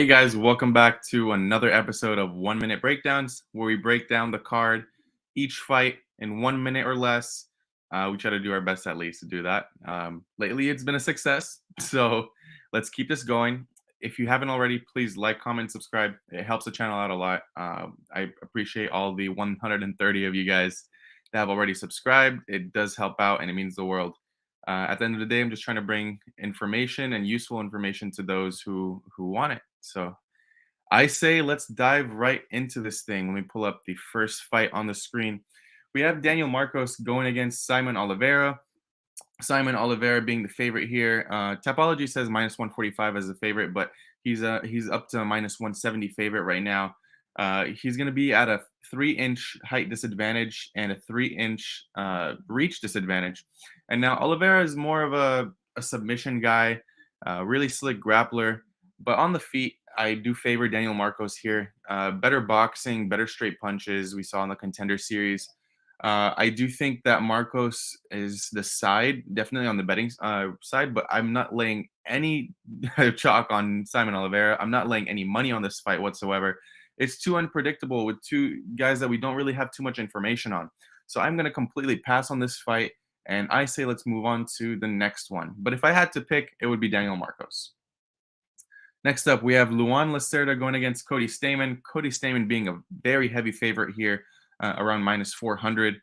Hey guys, welcome back to another episode of 1 Minute Breakdowns, where we break down the card, each fight in 1 minute or less. We try to do our best at least to do that. Lately, it's been a success, so let's keep this going. If you haven't already, please like, comment, subscribe. It helps the channel out a lot. I appreciate all the 130 of you guys that have already subscribed. It does help out, and it means the world. At the end of the day, I'm just trying to bring information and useful information to those who want it. So I say let's dive right into this thing. Let me pull up the first fight on the screen. We have Daniel Marcos going against Simon Oliveira. Simon Oliveira being the favorite here. Tapology says minus 145 as the favorite, but he's up to a minus 170 favorite right now. He's going to be at a 3-inch height disadvantage and a 3-inch reach disadvantage. And now Oliveira is more of a submission guy, really slick grappler. But on the feet, I do favor Daniel Marcos here. Better boxing, better straight punches we saw in the Contender Series. I do think that Marcos is the side, definitely on the betting side, but I'm not laying any chalk on Simon Oliveira. I'm not laying any money on this fight whatsoever. It's too unpredictable with two guys that we don't really have too much information on. So I'm going to completely pass on this fight, and I say let's move on to the next one. But if I had to pick, it would be Daniel Marcos. Next up, we have Luan Lacerda going against Cody Stamann. Cody Stamann being a very heavy favorite here, around minus 400.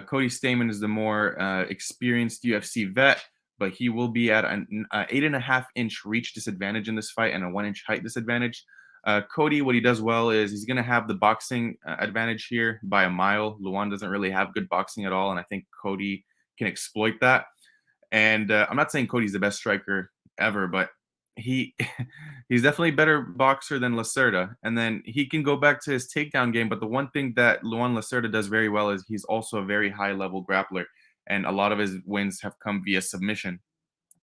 Cody Stamann is the more experienced UFC vet, but he will be at an 8.5-inch reach disadvantage in this fight and a 1-inch height disadvantage. Cody, what he does well is he's going to have the boxing advantage here by a mile. Luan doesn't really have good boxing at all, and I think Cody can exploit that. And I'm not saying Cody's the best striker ever, but he's definitely a better boxer than Lacerda, and then he can go back to his takedown game. But the one thing that Luan Lacerda does very well is he's also a very high level grappler, and a lot of his wins have come via submission.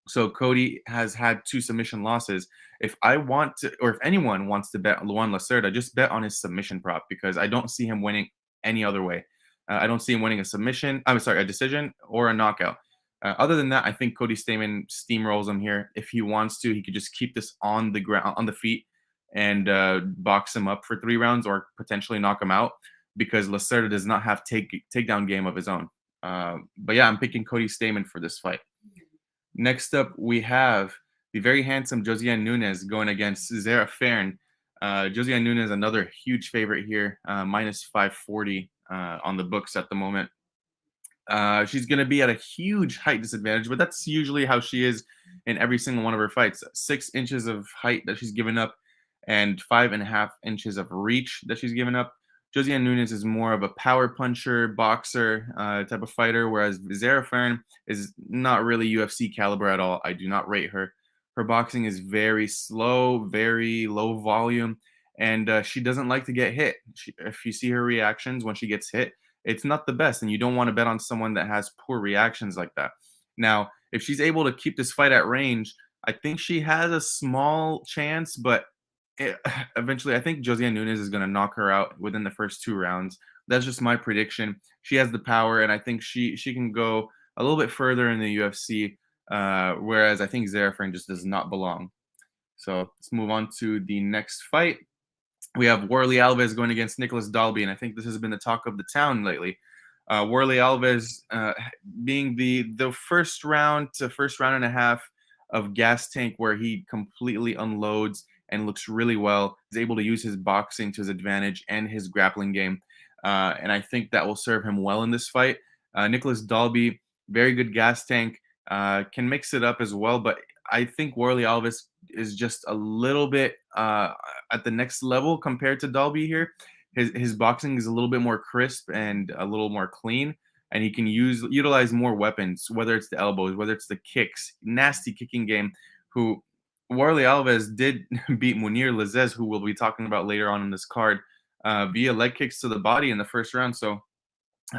So Cody has had 2 submission losses. If I want to, or if anyone wants to bet Luan Lacerda, just bet on his submission prop, because I don't see him winning any other way. I don't see him winning a submission. I'm sorry, a decision or a knockout. Other than that, I think Cody Stamann steamrolls him here. If he wants to, he could just keep this on the ground, on the feet, and box him up for 3 rounds or potentially knock him out, because Lacerda does not have takedown game of his own. But yeah, I'm picking Cody Stamann for this fight. Next up, we have the very handsome Josiane Nunes going against Zara Fern. Josiane Nunes, another huge favorite here, minus 540 on the books at the moment. She's going to be at a huge height disadvantage, but that's usually how she is in every single one of her fights. 6 inches of height that she's given up and 5.5 inches of reach that she's given up. Josiane Nunes is more of a power puncher, boxer type of fighter, whereas Zara Fern is not really UFC caliber at all. I do not rate her. Her boxing is very slow, very low volume, and she doesn't like to get hit. If you see her reactions when she gets hit, it's not the best, and you don't want to bet on someone that has poor reactions like that. Now, if she's able to keep this fight at range, I think she has a small chance, but eventually I think Josiane Nunes is going to knock her out within the first 2 rounds. That's just my prediction. She has the power, and I think she can go a little bit further in the UFC, whereas I think Zara Fern just does not belong. So let's move on to the next fight. We have Warlley Alves going against Nicholas Dalby, and I think this has been the talk of the town lately. Warlley Alves being the first round to first round and a half of Gas Tank, where he completely unloads and looks really well. He's able to use his boxing to his advantage and his grappling game, and I think that will serve him well in this fight. Nicholas Dalby, very good Gas Tank, can mix it up as well, but I think Warlley Alves is just a little bit at the next level compared to Dalby here. His boxing is a little bit more crisp and a little more clean, and he can utilize more weapons, whether it's the elbows, whether it's the kicks, nasty kicking game. Who Warlley Alves did beat Munir Lazez, who we'll be talking about later on in this card, via leg kicks to the body in the first round. So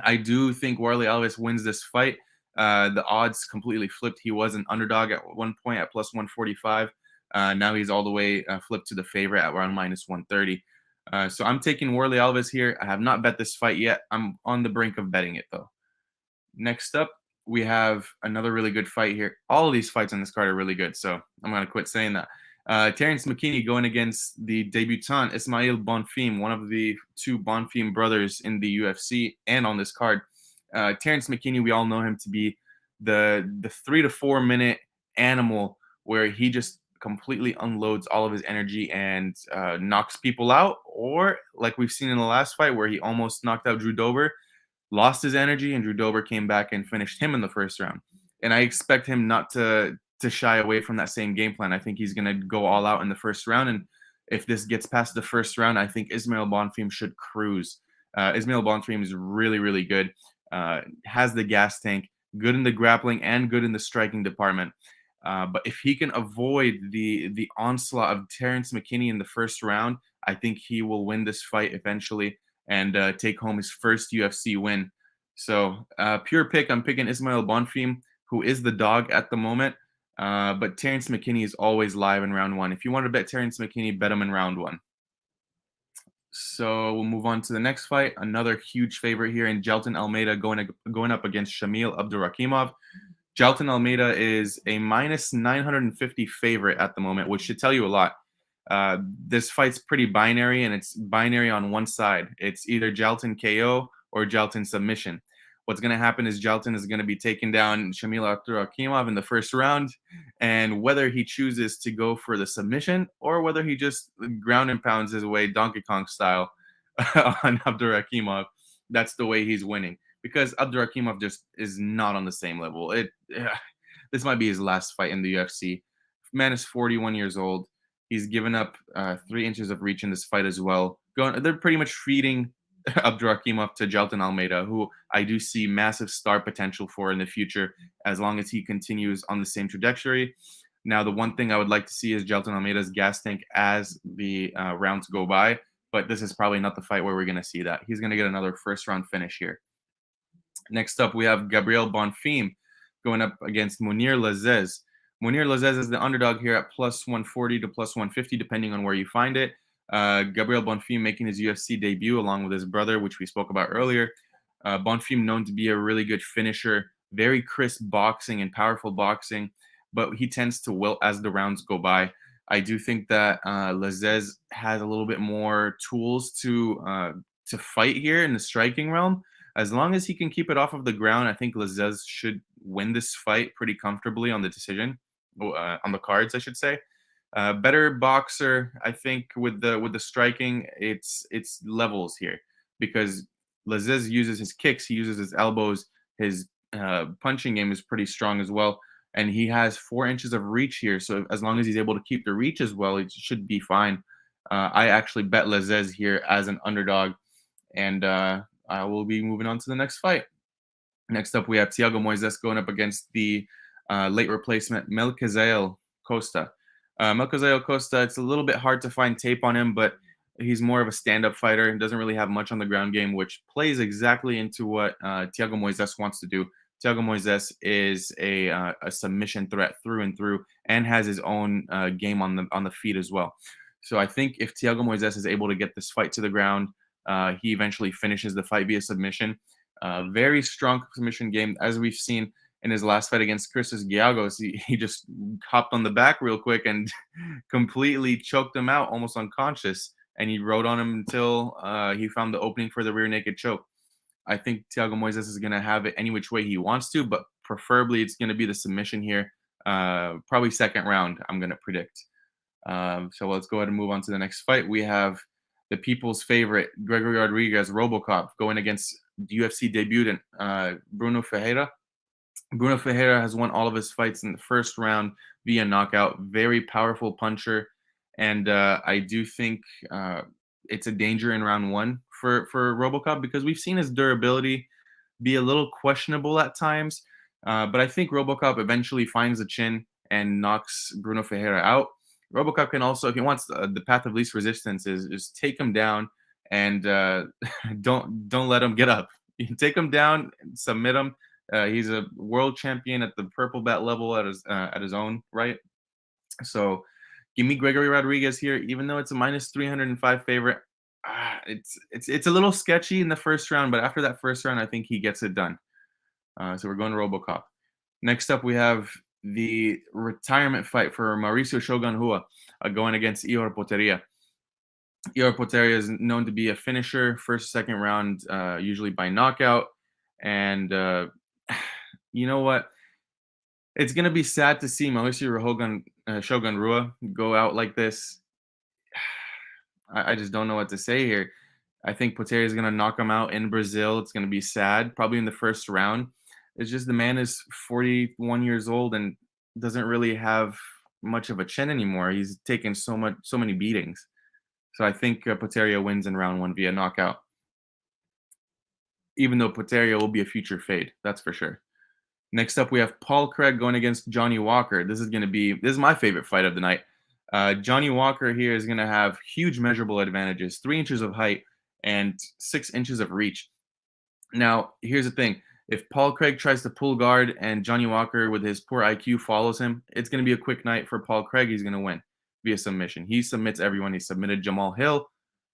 I do think Warlley Alves wins this fight. The odds completely flipped. He was an underdog at one point at plus 145. Now he's all the way flipped to the favorite at around minus 130. So I'm taking Warlley Alves here. I have not bet this fight yet. I'm on the brink of betting it, though. Next up, we have another really good fight here. All of these fights on this card are really good, so I'm going to quit saying that. Terrence McKinney going against the debutant Ismail Bonfim, one of the two Bonfim brothers in the UFC and on this card. Terrence McKinney, we all know him to be the 3 to 4 minute animal where he just completely unloads all of his energy and knocks people out, or like we've seen in the last fight where he almost knocked out Drew Dober, lost his energy, and Drew Dober came back and finished him in the first round. And I expect him not to shy away from that same game plan. I think he's going to go all out in the first round. And if this gets past the first round, I think Ismail Bonfim should cruise. Ismail Bonfim is really, really good. Has the gas tank, good in the grappling and good in the striking department. But if he can avoid the onslaught of Terrence McKinney in the first round, I think he will win this fight eventually and take home his first UFC win. So pure pick, I'm picking Ismail Bonfim, who is the dog at the moment. But Terrence McKinney is always live in round one. If you want to bet Terrence McKinney, bet him in round one. So we'll move on to the next fight. Another huge favorite here in Jailton Almeida going up against Shamil Abdurakhimov. Jailton Almeida is a minus 950 favorite at the moment, which should tell you a lot. This fight's pretty binary, and it's binary on one side. It's either Jailton KO or Jailton submission. What's going to happen is Jailton is going to be taking down Shamil Abdurakhimov in the first round, and whether he chooses to go for the submission or whether he just ground and pounds his way Donkey Kong style on Abdurakhimov, that's the way he's winning, because Abdurakhimov just is not on the same level. This might be his last fight in the UFC. Man is 41 years old. He's given up 3 inches of reach in this fight as well. They're pretty much feeding Abdurakhimov to Jailton Almeida, who I do see massive star potential for in the future as long as he continues on the same trajectory. Now, the one thing I would like to see is Jailton Almeida's gas tank as the rounds go by, but this is probably not the fight where we're going to see that. He's going to get another first round finish here. Next up, we have Gabriel Bonfim going up against Munir Lazez. Munir Lazez is the underdog here at plus 140 to plus 150, depending on where you find it. Gabriel Bonfim making his UFC debut along with his brother, which we spoke about earlier. Bonfim known to be a really good finisher, very crisp boxing and powerful boxing, but he tends to wilt as the rounds go by. I do think that Lazez has a little bit more tools to fight here in the striking realm. As long as he can keep it off of the ground, I think Lazez should win this fight pretty comfortably on the decision, on the cards, I should say. Better boxer, I think, with the striking, it's levels here, because Lazez uses his kicks, he uses his elbows, his punching game is pretty strong as well, and he has 4 inches of reach here. So as long as he's able to keep the reach as well, it should be fine. I actually bet Lazez here as an underdog, and I will be moving on to the next fight. Next up, we have Thiago Moises going up against the late replacement Melquizael Costa. Melquizael Costa, it's a little bit hard to find tape on him, but he's more of a stand-up fighter and doesn't really have much on the ground game, which plays exactly into what Thiago Moises wants to do. Thiago Moises is a submission threat through and through, and has his own game on the feet as well. So I think if Thiago Moises is able to get this fight to the ground, he eventually finishes the fight via submission. Very strong submission game, as we've seen in his last fight against Christos Giagos. He just hopped on the back real quick and completely choked him out, almost unconscious. And he rode on him until he found the opening for the rear naked choke. I think Thiago Moises is going to have it any which way he wants to, but preferably it's going to be the submission here. Probably second round, I'm going to predict. So let's go ahead and move on to the next fight. We have the people's favorite, Gregory Rodriguez, RoboCop, going against UFC debutant Bruno Ferreira. Bruno Ferreira has won all of his fights in the first round via knockout. Very powerful puncher, and I do think it's a danger in round one for RoboCop, because we've seen his durability be a little questionable at times. But I think RoboCop eventually finds the chin and knocks Bruno Ferreira out. RoboCop can also, if he wants the path of least resistance, is take him down and don't let him get up. You can take him down, submit him. He's a world champion at the purple belt level at his own right. So give me Gregory Rodriguez here, even though it's a minus 305 favorite. It's a little sketchy in the first round, but after that first round, I think he gets it done. So we're going to RoboCop. Next up, we have the retirement fight for Mauricio Shogun Rua, going against Ior Poteria. Ior Poteria is known to be a finisher, first, second round, usually by knockout. And you know what? It's gonna be sad to see Shogun Rua go out like this. I just don't know what to say here. I think Poteria is gonna knock him out in Brazil. It's gonna be sad, probably in the first round. It's just the man is 41 years old and doesn't really have much of a chin anymore. He's taken so many beatings. So I think Poteria wins in round one via knockout. Even though Poteria will be a future fade, that's for sure. Next up, we have Paul Craig going against Johnny Walker. This is my favorite fight of the night. Johnny Walker here is going to have huge measurable advantages: 3 inches of height and 6 inches of reach. Now, here's the thing: if Paul Craig tries to pull guard and Johnny Walker, with his poor IQ, follows him, it's going to be a quick night for Paul Craig. He's going to win via submission. He submits everyone. He submitted Jamal Hill,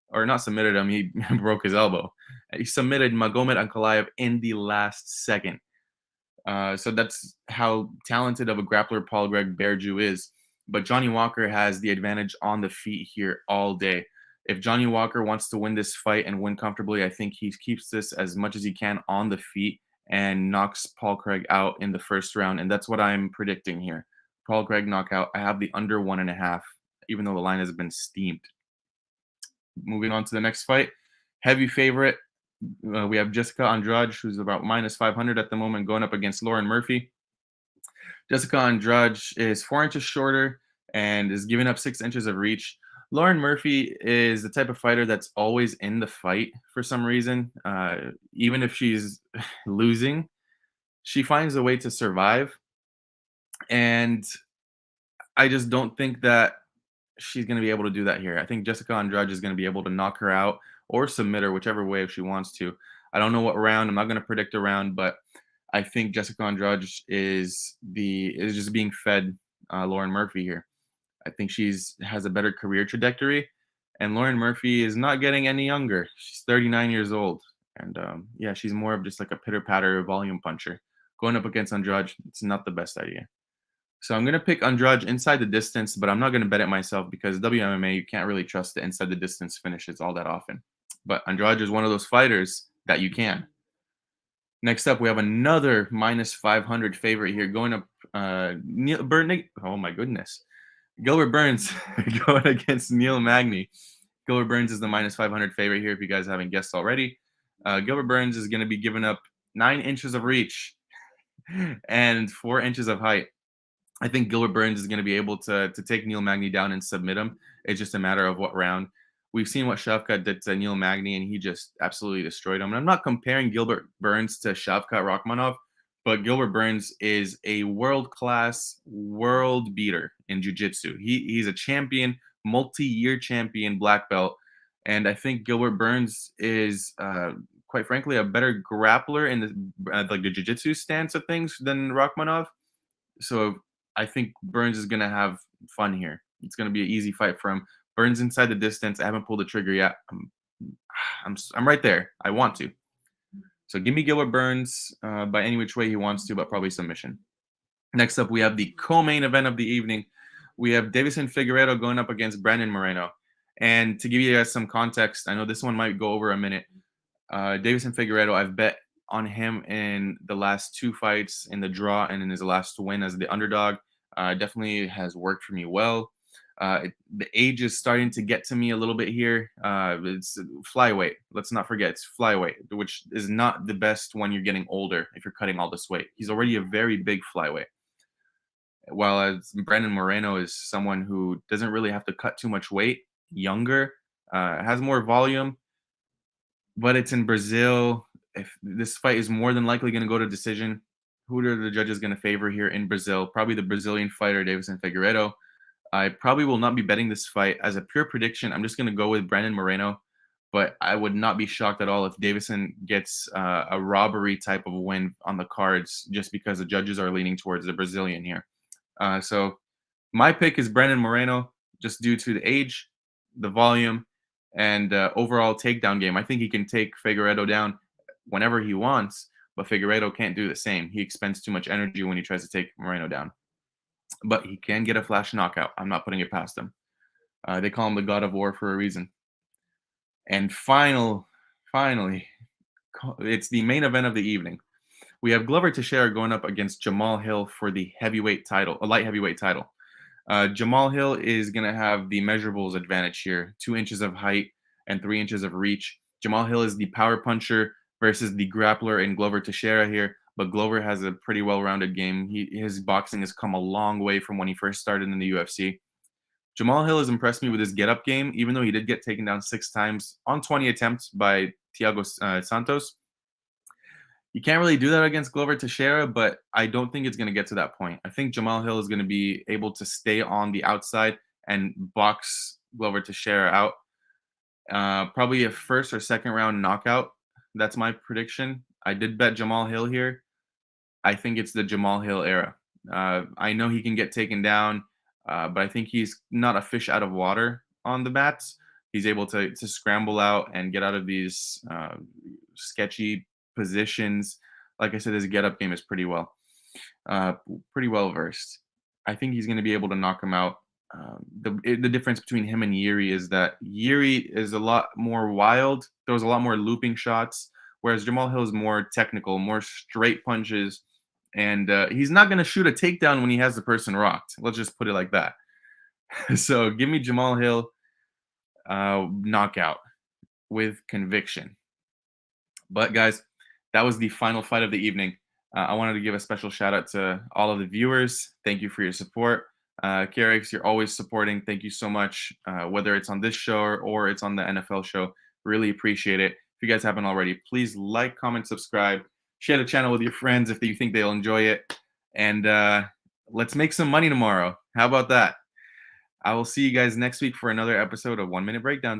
or not submitted him. He broke his elbow. He submitted Magomed Ankalaev in the last second. So that's how talented of a grappler Paul Greg Bearju is. But Johnny Walker has the advantage on the feet here all day. If Johnny Walker wants to win this fight and win comfortably, I think he keeps this as much as he can on the feet and knocks Paul Craig out in the first round. And that's what I'm predicting here. Paul Craig knockout. I have the under 1.5, even though the line has been steamed. Moving on to the next fight. Heavy favorite. We have Jessica Andrade, who's about minus 500 at the moment, going up against Lauren Murphy. Jessica Andrade is 4 inches shorter and is giving up 6 inches of reach. Lauren Murphy is the type of fighter that's always in the fight for some reason. Even if she's losing, she finds a way to survive. And I just don't think that she's going to be able to do that here. I think Jessica Andrade is going to be able to knock her out or submit her, whichever way if she wants to. I don't know what round. I'm not going to predict a round, but I think Jessica Andrade is just being fed Lauren Murphy here. I think has a better career trajectory, and Lauren Murphy is not getting any younger. She's 39 years old, and yeah, she's more of just like a pitter patter volume puncher. Going up against Andrade, it's not the best idea. So I'm going to pick Andrade inside the distance, but I'm not going to bet it myself because WMMA, you can't really trust the inside the distance finishes all that often. But Andrade is one of those fighters that you can. Next up, we have another minus 500 favorite here going up. Oh my goodness. Gilbert Burns going against Neil Magny. Gilbert Burns is the minus 500 favorite here if you guys haven't guessed already. Gilbert Burns is going to be giving up 9 inches of reach and 4 inches of height. I think Gilbert Burns is going to be able to take Neil Magny down and submit him. It's just a matter of what round. We've seen what Shavkat did to Neil Magny, and he just absolutely destroyed him. And I'm not comparing Gilbert Burns to Shavkat Rakhmonov, but Gilbert Burns is a world-class, world beater in jiu-jitsu. He's a champion, multi-year champion black belt. And I think Gilbert Burns is, quite frankly, a better grappler in the jiu-jitsu stance of things than Rakhmonov. So I think Burns is going to have fun here. It's going to be an easy fight for him. Burns inside the distance. I haven't pulled the trigger yet. I'm right there. I want to. So give me Gilbert Burns by any which way he wants to, but probably submission. Next up, we have the co-main event of the evening. We have Davison Figueiredo going up against Brandon Moreno. And to give you guys some context, I know this one might go over a minute. Davison Figueiredo, I've bet on him in the last 2 fights, in the draw and in his last win as the underdog. Definitely has worked for me well. The age is starting to get to me a little bit here. It's flyweight. Let's not forget it's flyweight, which is not the best when you're getting older if you're cutting all this weight. He's already a very big flyweight. While as Brandon Moreno is someone who doesn't really have to cut too much weight, younger, has more volume, but it's in Brazil. If this fight is more than likely going to go to decision, who are the judges going to favor here in Brazil? Probably the Brazilian fighter, Davison Figueiredo. I probably will not be betting this fight. As a pure prediction, I'm just going to go with Brandon Moreno, but I would not be shocked at all if Davison gets a robbery type of win on the cards just because the judges are leaning towards the Brazilian here. So my pick is Brandon Moreno just due to the age, the volume, and overall takedown game. I think he can take Figueiredo down whenever he wants, but Figueiredo can't do the same. He expends too much energy when he tries to take Moreno down. but he can get a flash knockout. I'm not putting it past him. They call him the God of War for a reason. And finally, it's the main event of the evening. We have Glover Teixeira going up against Jamal Hill for the heavyweight title, a light heavyweight title. Jamal Hill is going to have the measurables advantage here, 2 inches of height and 3 inches of reach. Jamal Hill is the power puncher versus the grappler in Glover Teixeira here, but Glover has a pretty well-rounded game. His boxing has come a long way from when he first started in the UFC. Jamal Hill has impressed me with his get-up game, even though he did get taken down 6 times on 20 attempts by Thiago Santos. You can't really do that against Glover Teixeira, but I don't think it's going to get to that point. I think Jamal Hill is going to be able to stay on the outside and box Glover Teixeira out. Probably a first or second round knockout. That's my prediction. I did bet Jamal Hill here. I think it's the Jamal Hill era. I know he can get taken down, but I think he's not a fish out of water on the bats. He's able to scramble out and get out of these sketchy positions. Like I said, his get-up game is pretty well versed. I think he's going to be able to knock him out. The difference between him and Yuri is that Yuri is a lot more wild. Throws a lot more looping shots, whereas Jamal Hill is more technical, more straight punches, and he's not going to shoot a takedown when he has the person rocked. Let's just put it like that. So give me Jamal Hill knockout with conviction. But guys, that was the final fight of the evening. I wanted to give a special shout out to all of the viewers. Thank you for your support. KRX, you're always supporting. Thank you so much. Whether it's on this show or it's on the NFL show, really appreciate it. If you guys haven't already, please like, comment, subscribe, share the channel with your friends if you think they'll enjoy it. And let's make some money tomorrow. How about that? I will see you guys next week for another episode of 1 Minute Breakdowns.